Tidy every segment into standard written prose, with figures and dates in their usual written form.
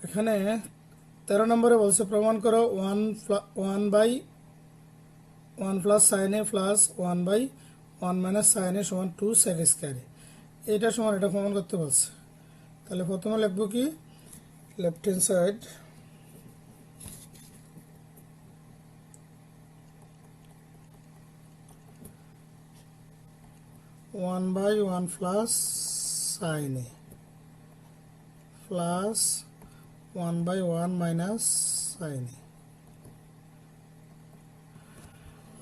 এখানে 13 নম্বরে বলছে প্রমাণ করো 1 plus sine A plus 1 minus sine A সমান 2 সেক স্কয়ার। এটা সমান এটা প্রমাণ করতে বলছে। তাহলে প্রথমে লিখব কি, left hand side 1/1 plus sine A plus 1/1 minus sine A.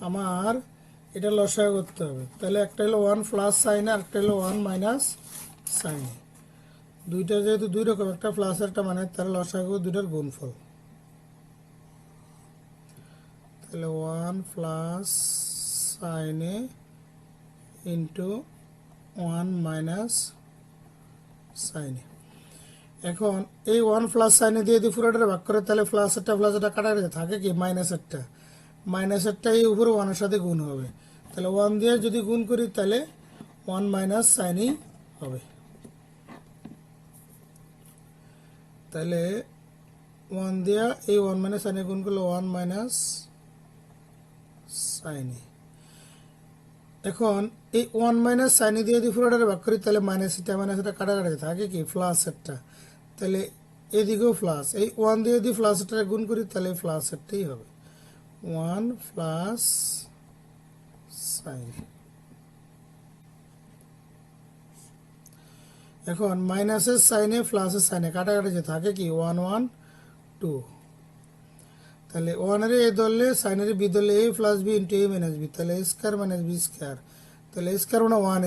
আমার এটা লসাগু করতে হবে। তাহলে একটা হলো 1 প্লাস সাইন এ আর একটা হলো 1 মাইনাস সাইন এ। দুইটা যেহেতু দুই রকম, একটা প্লাস একটা মাইনাস, তাহলে লসাগু দুইটার গুণফল। তাহলে 1 প্লাস সাইন এ ইন্টু 1 মাইনাস সাইন এ। এখন এই 1 প্লাস সাইন এ দিয়ে যদি পুরোটা ভাগ করে তাহলে প্লাস একটা কাটা গেছে, থাকে কি মাইনাসেরটা এই উপরে 1 এর সাথে গুণ হবে। তাহলে 1 দিয়ে যদি গুণ করি তাহলে 1 মাইনাস সাইন ই হবে। তাহলে 1 দিয়ে এই 1 মাইনাস সাইন এ গুণ করলে 1 মাইনাস সাইন এ। এখন এই 1 মাইনাস সাইন এ দিয়ে যদি পুরোটা ভাগ করি তাহলে মাইনাস এটা কাটা গেছে, থাকে কি প্লাসেরটা। তাহলে এদিকেও প্লাস, এই 1 দিয়ে যদি প্লাসেরটা গুণ করি তাহলে প্লাসেরটাই হবে 1 প্লাস সাইন। এখন মাইনাসের সাইনে প্লাসের সাইনে কাটাকাটি যে থাকে কি 1 1 2। তাহলে 1 এর এ ধরলে সাইনের বি ধরলে এ প্লাস বি ইন্টু এ মাইনাস বি, তাহলে এ স্কয়ার মাইনাস বি স্কয়ার। তাহলে এ স্কয়ার মানে 1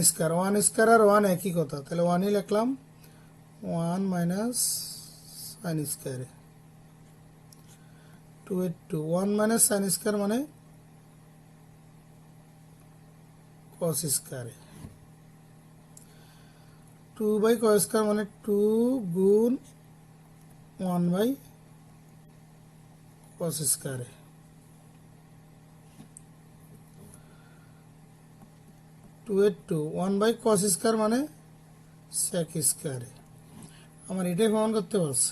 স্কয়ার আর 1 একই কথা, তাহলে 1ই লিখলাম 1 minus sine square 2 1 minus sine square মানে cos square. 2 by cos square মানে 2 গুণ 1 by cos square. 1 by cos square মানে সেক স্কয়ার। আমার এটাই প্রমাণ করতে বলছে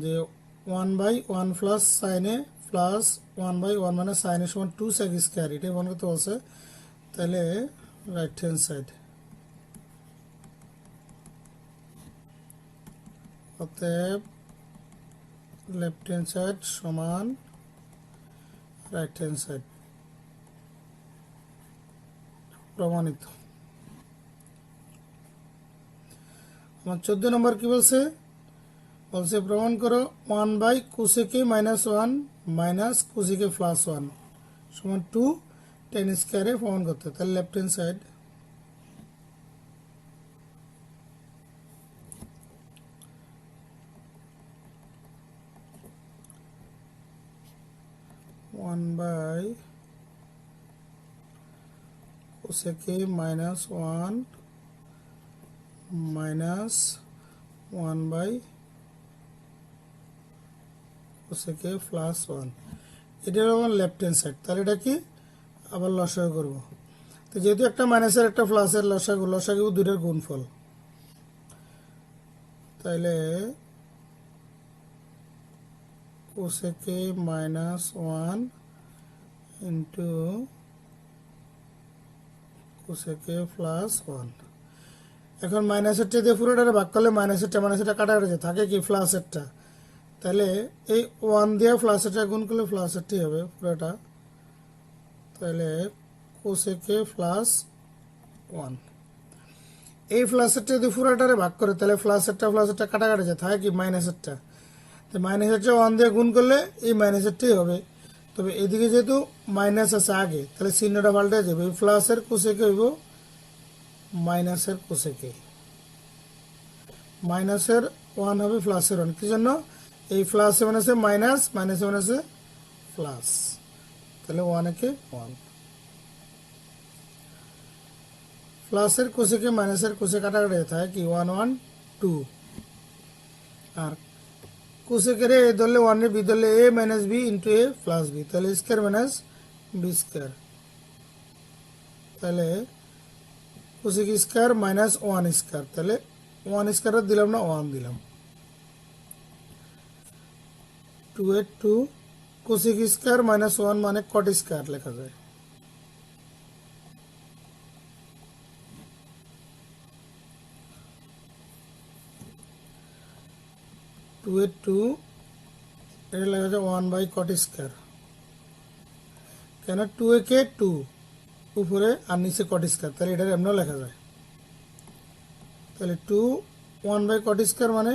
যে 1/1 plus sine A plus 1/1 minus sine A সমান 2 সেক স্কয়ার, এটাই প্রমাণ করতে বলছে। তাহলে রাইট হ্যান্ড সাইড, অতএব লেফট হ্যান্ড সাইড সমান রাইট হ্যান্ড সাইড, প্রমাণিত। আমার 14 নম্বর কি বলছে, প্রমাণ করো 1 by cosec A minus 1 minus cosec A plus 1 সমান 2 টেন স্কয়ারে প্রমাণ করতে। তাহলে left hand side 1 by cosec A minus 1 minus 1 by cosec A plus 1, এটা আমার লেফট হ্যান্ড সাইড। তাহলে এটা কি আবার লসাগু করব। তো যেহেতু একটা মাইনাসের একটা প্লাসের লসাগু দুইটার গুণফল, তাহলে cosec minus 1 into cosec plus 1। এখন মাইনাসেরটা দিয়ে পুরোটা ভাগ করলে মাইনাসেরটা কাটা গেছে, থাকে কি প্লাসেরটা। তাহলে এই 1 দিয়ে প্লাসেরটা গুণ করলে প্লাসেরটাই হবে পুরোটা। তাহলে কোসেকে প্লাস 1, এই প্লাসেরটা যদি পুরোটারে ভাগ করে তাহলে প্লাসেরটা কাটা গেছে, থাকে কি মাইনাসেরটা। তো মাইনাসেরটা 1 দিয়ে গুণ করলে এই মাইনাসেরটাই হবে। তবে এদিকে যেহেতু মাইনাস আছে আগে, তাহলে চিহ্নটা পাল্টে যাবে, এই প্লাসের কোসেকে হইব মাইনাসের কোসেকে, মাইনাসের 1 হবে প্লাসের 1। কি জন্য, এই প্লাসে মানে আছে মাইনাস, মাইনাসে মানে আছে প্লাস, তাহলে 1 একে 1। প্লাসের কোসেকে মাইনাসের কোসে কাটাকাটি থাকে কি 1 1 2, আর কোসেকের এ ধরলে 1 এর বি ধরলে এ মাইনাস বি ইন্টু এ প্লাস বি, তাহলে স্কয়ার মাইনাস বি স্কয়ার। তাহলে কোসেক স্কয়ার মাইনাস 1 স্কয়ার, তাহলে 1 স্কয়ার দিলাম না 1 দিলাম। 2 কোসেক স্কয়ার মাইনাস 1 মানে কট স্কয়ার লেখা যায়। টু এটা লেখা যায় 1 বাই কট স্কয়ার। কেন 2 কে 2 উপরে আর নিচে কট স্কয়ার, তাহলে এটা এমনও লেখা যায়। তাহলে 1 বাই কট স্কয়ার মানে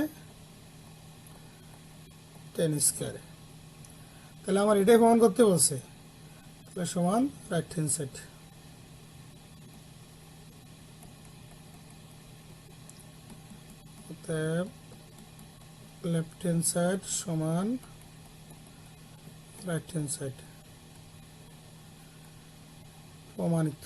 10 স্কয়ার। তাহলে আমার এটাই প্রমাণ করতে বলছে, তাহলে সমান রাইট হ্যান্ড সাইড। অতএব লেফট হ্যান্ড সাইড সমান রাইট হ্যান্ড সাইড প্রমাণিত।